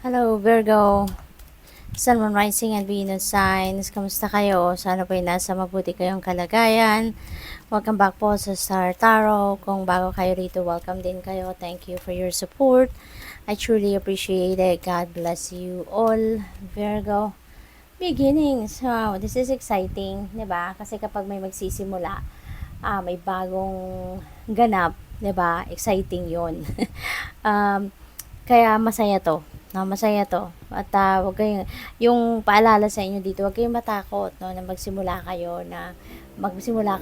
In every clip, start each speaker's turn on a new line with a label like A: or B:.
A: Hello, Virgo. Sun, Moon, Rising, and Venus signs. Kamusta kayo? Sana po'y nasa mabuti kayong kalagayan. Welcome back po sa Star Tarot. Kung bago kayo rito, welcome din kayo. Thank you for your support. I truly appreciate it. God bless you all, Virgo. Beginnings. Wow, this is exciting, 'di ba? Kasi kapag may magsisimula, may bagong ganap, 'di ba? Exciting 'yon. um, Kaya masaya 'to, 'no, masaya 'to at, wag kayong yung paalala sa inyo dito, wag kayong matakot 'no, na magsimula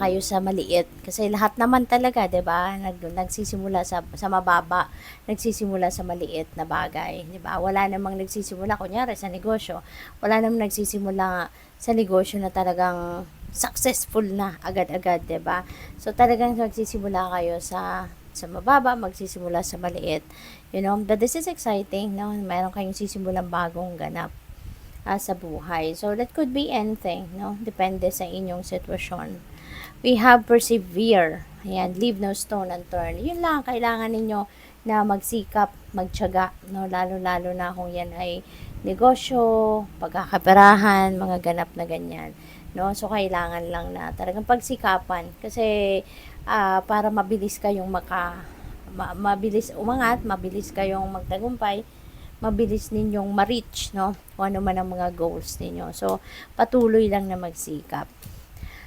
A: kayo sa maliit. Kasi lahat naman talaga 'di ba, nagsisimula sa mababa, nagsisimula sa maliit na bagay, 'di ba? Wala namang nagsisimula kunyari sa negosyo, wala namang nagsisimula sa negosyo na talagang successful na agad-agad, 'di ba? So talagang magsisimula kayo sa mababa, magsisimula sa maliit. You know, but this is exciting, no? Meron kayong sisimulang bagong ganap sa buhay. So, that could be anything, no? Depende sa inyong sitwasyon. We have persevere. Ayan, leave no stone unturned. Yun lang, kailangan ninyo na magsikap, magtiyaga, no? Lalo-lalo na kung yan ay negosyo, pagkakaperahan, mga ganap na ganyan. No? So, kailangan lang na talagang pagsikapan. Kasi, para mabilis kayong mabilis umangat, mabilis kayong magtagumpay, mabilis ninyong ma-reach, no? Kung ano man ang mga goals ninyo. So, patuloy lang na magsikap.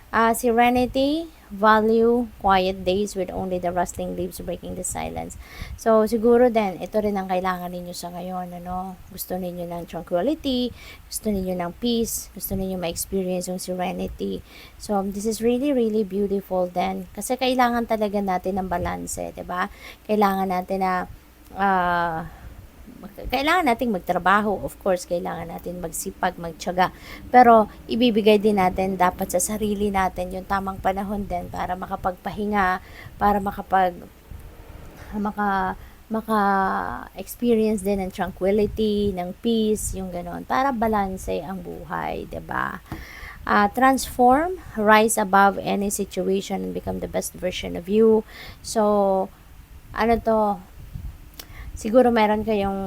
A: Serenity, value, quiet days with only the rustling leaves breaking the silence. So, siguro din, ito rin ang kailangan ninyo sa ngayon, ano? Gusto ninyo ng tranquility, gusto ninyo ng peace, gusto ninyo ma-experience yung serenity. So, this is really, really beautiful then. Kasi kailangan talaga natin ng balance, 'di ba? Kailangan natin na, uh, kailangan nating magtrabaho, of course, kailangan natin magsipag, magtiyaga. Pero ibibigay din natin dapat sa sarili natin yung tamang panahon din para makapagpahinga, para maka maka-experience din ng tranquility, ng peace, yung ganon, para balanse ang buhay, 'di ba? Transform, rise above any situation and become the best version of you. So, ano to, siguro meron kayong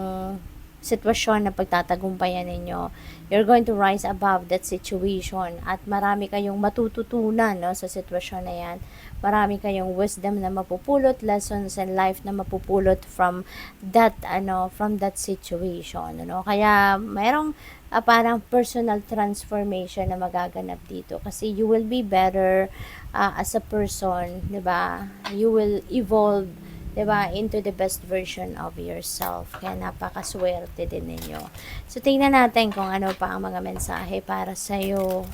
A: sitwasyon na pagtatagumpayan ninyo. You're going to rise above that situation at marami kayong matututunan, no, sa sitwasyon na yan. Marami kayong wisdom na mapupulot, lessons in life na mapupulot from that situation, ano. Kaya merong parang personal transformation na magaganap dito kasi you will be better as a person, 'di ba? You will evolve, 'di ba, into the best version of yourself. Kaya napakaswerte din ninyo. So, tingnan natin kung ano pa ang mga mensahe para sa iyo,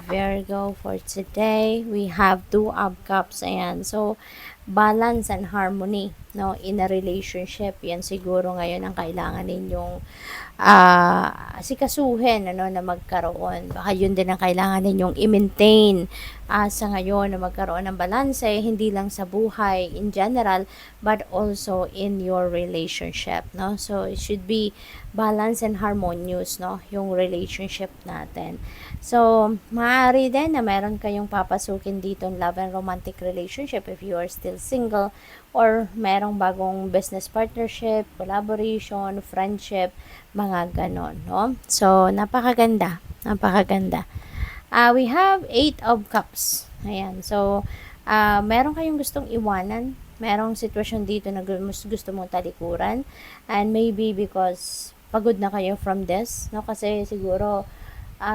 A: Virgo, for today. We have two of cups. Ayan. So, balance and harmony, no, in a relationship. Yan siguro ngayon ang kailangan ninyong sikasuhin, ano, na magkaroon. Baka yun din ang kailangan ninyong i-maintain sa ngayon, na magkaroon ng balanse, hindi lang sa buhay in general, but also in your relationship, no? So, it should be balanced and harmonious, no, yung relationship natin. So, maaari din na meron kayong papasukin dito ng love and romantic relationship if you are still single, or merong bagong business partnership, collaboration, friendship, mga ganon, no? So, napakaganda, napakaganda. We have 8 of Cups. Ayan. So, meron kayong gustong iwanan. Merong sitwasyon dito na gusto mong talikuran. And maybe because pagod na kayo from this, no? Kasi siguro,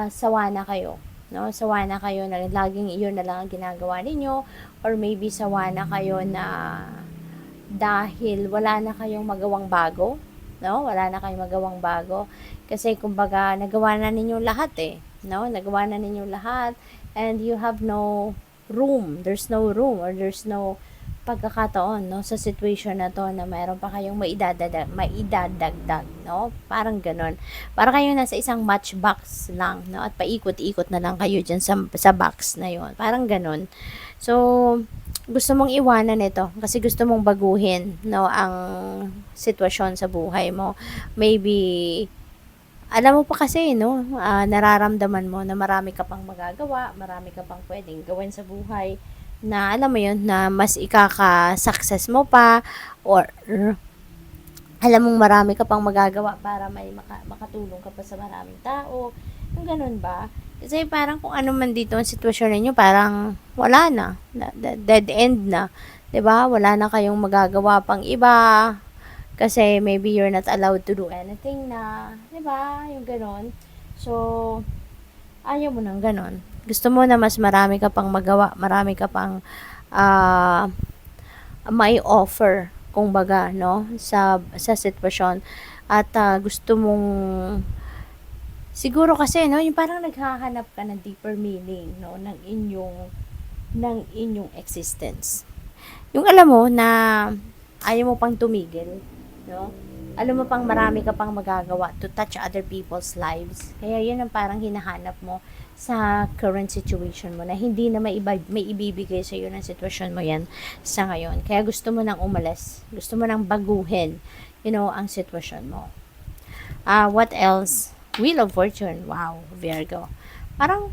A: sawa na kayo. No? Sawa na kayo na laging iyon na lang ang ginagawa ninyo. Or maybe sawa na kayo na dahil wala na kayong magawang bago. No? Wala na kayong magawang bago. Kasi kumbaga, nagawa na ninyo lahat eh. No? Nagawa na ninyo lahat and you have no room. There's no room or there's no pagkakataon, no, sa situation na to na mayroon pa kayong maidadagdag, no? Parang ganon. Para kayo nasa isang matchbox lang, no? At paikot-ikot na lang kayo dyan sa box na yon. Parang ganon. So, gusto mong iwanan ito kasi gusto mong baguhin, no, ang sitwasyon sa buhay mo. Maybe alam mo pa kasi, no, nararamdaman mo na marami ka pang magagawa, marami ka pang pwedeng gawin sa buhay na alam mo yun, na mas ikaka-success mo pa or alam mong marami ka pang magagawa para may makatulong ka pa sa maraming tao. Yung ganun ba? Kasi parang kung ano man dito ang sitwasyon ninyo, parang wala na, dead end na. 'Di ba? Wala na kayong magagawa pang iba kasi maybe you're not allowed to do anything na, 'di ba? Yung ganun. So, ayaw mo ng ganun. Gusto mo na mas marami ka pang magawa, marami ka pang ah may offer kung baga no sa sitwasyon at gusto mong siguro kasi no yung parang naghahanap ka ng deeper meaning no ng inyong existence. Yung alam mo na ayaw mo pang tumigil, no? Alam mo pang marami ka pang magagawa to touch other people's lives. Kaya yun ang parang hinahanap mo sa current situation mo na hindi na may ibibigay sa iyo ng sitwasyon mo yan sa ngayon. Kaya gusto mo nang umalis. Gusto mo nang baguhin, ang sitwasyon mo. What else? Wheel of Fortune. Wow, Virgo. Parang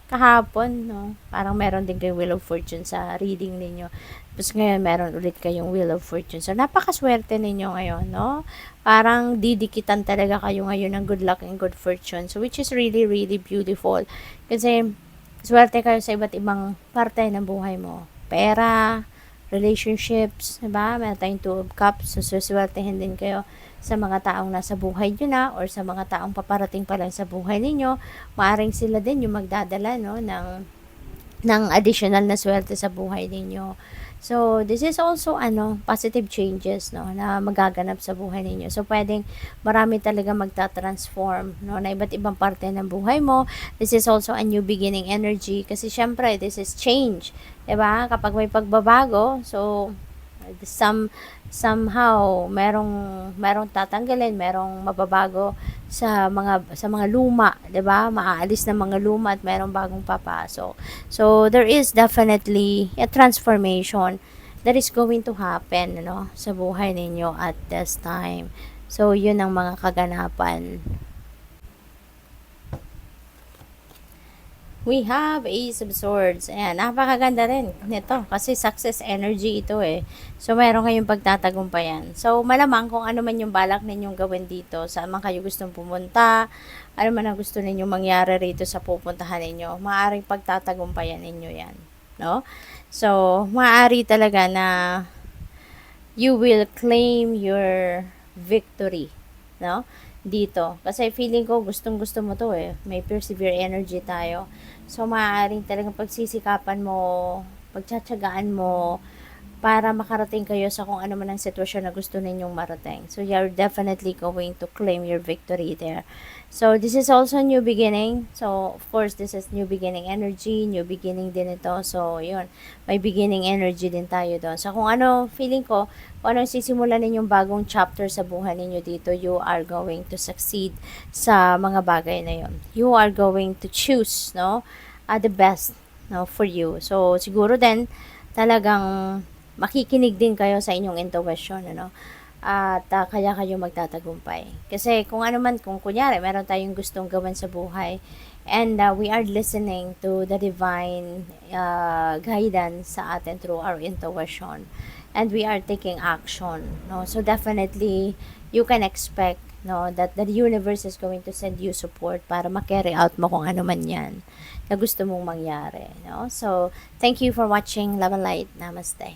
A: kahapon, no? Parang meron din kayong Wheel of Fortune sa reading ninyo. Tapos ngayon, meron ulit kayong Wheel of Fortune. So, napakaswerte ninyo ngayon, no? Parang didikitan talaga kayo ngayon ng good luck and good fortune. So, which is really, really beautiful. Kasi, swerte kayo sa iba't ibang parte ng buhay mo. Pera, relationships, diba? Meron tayong Two of Cups. So, suswertehin din kayo sa mga taong nasa buhay nyo na or sa mga taong paparating pa lang sa buhay ninyo. Maaring sila din yung magdadala no, ng additional na swerte sa buhay ninyo. So, this is also positive changes no na magaganap sa buhay ninyo. So, pwedeng marami talaga magta-transform no na iba't ibang parte ng buhay mo. This is also a new beginning energy kasi syempre this is change. 'Di ba? Kapag may pagbabago, so somehow merong tatanggalin, merong mababago sa mga luma, 'di ba? Maaalis na mga luma at merong bagong papasok. So there is definitely a transformation that is going to happen sa buhay ninyo at this time. So yun ang mga kaganapan. We have Ace of Swords. Ayan, napakaganda rin nito kasi success energy ito eh. So, meron kayong pagtatagumpayan. So, malamang kung ano man yung balak ninyong gawin dito, saan man kayo gustong pumunta, ano man ang gusto ninyong mangyari rito sa pupuntahan ninyo, maaaring pagtatagumpayan ninyo yan. No? So, maaari talaga na you will claim your victory. No? Dito. Kasi feeling ko gustong-gusto mo to eh. May persevere energy tayo. So, maaaring talagang pagsisikapan mo, pagtsatsagaan mo, para makarating kayo sa kung ano man ang sitwasyon na gusto ninyong marating. So, you're definitely going to claim your victory there. So, this is also new beginning. So, of course, this is new beginning energy, new beginning din ito. So, yun, may beginning energy din tayo doon. So, kung ano, feeling ko, kung ano sisimulan ninyong bagong chapter sa buhay ninyo dito, you are going to succeed sa mga bagay na yun. You are going to choose, the best, for you. So, siguro din, talagang makikinig din kayo sa inyong intuition, at kaya kayo magtatagumpay. Kasi kung ano man, kung kunyari, meron tayong gustong gawin sa buhay, and we are listening to the divine guidance sa atin through our intuition, and we are taking action, so definitely, you can expect, that the universe is going to send you support para ma-carry out mo kung ano man yan na gusto mong mangyari, So, thank you for watching. Love and light. Namaste.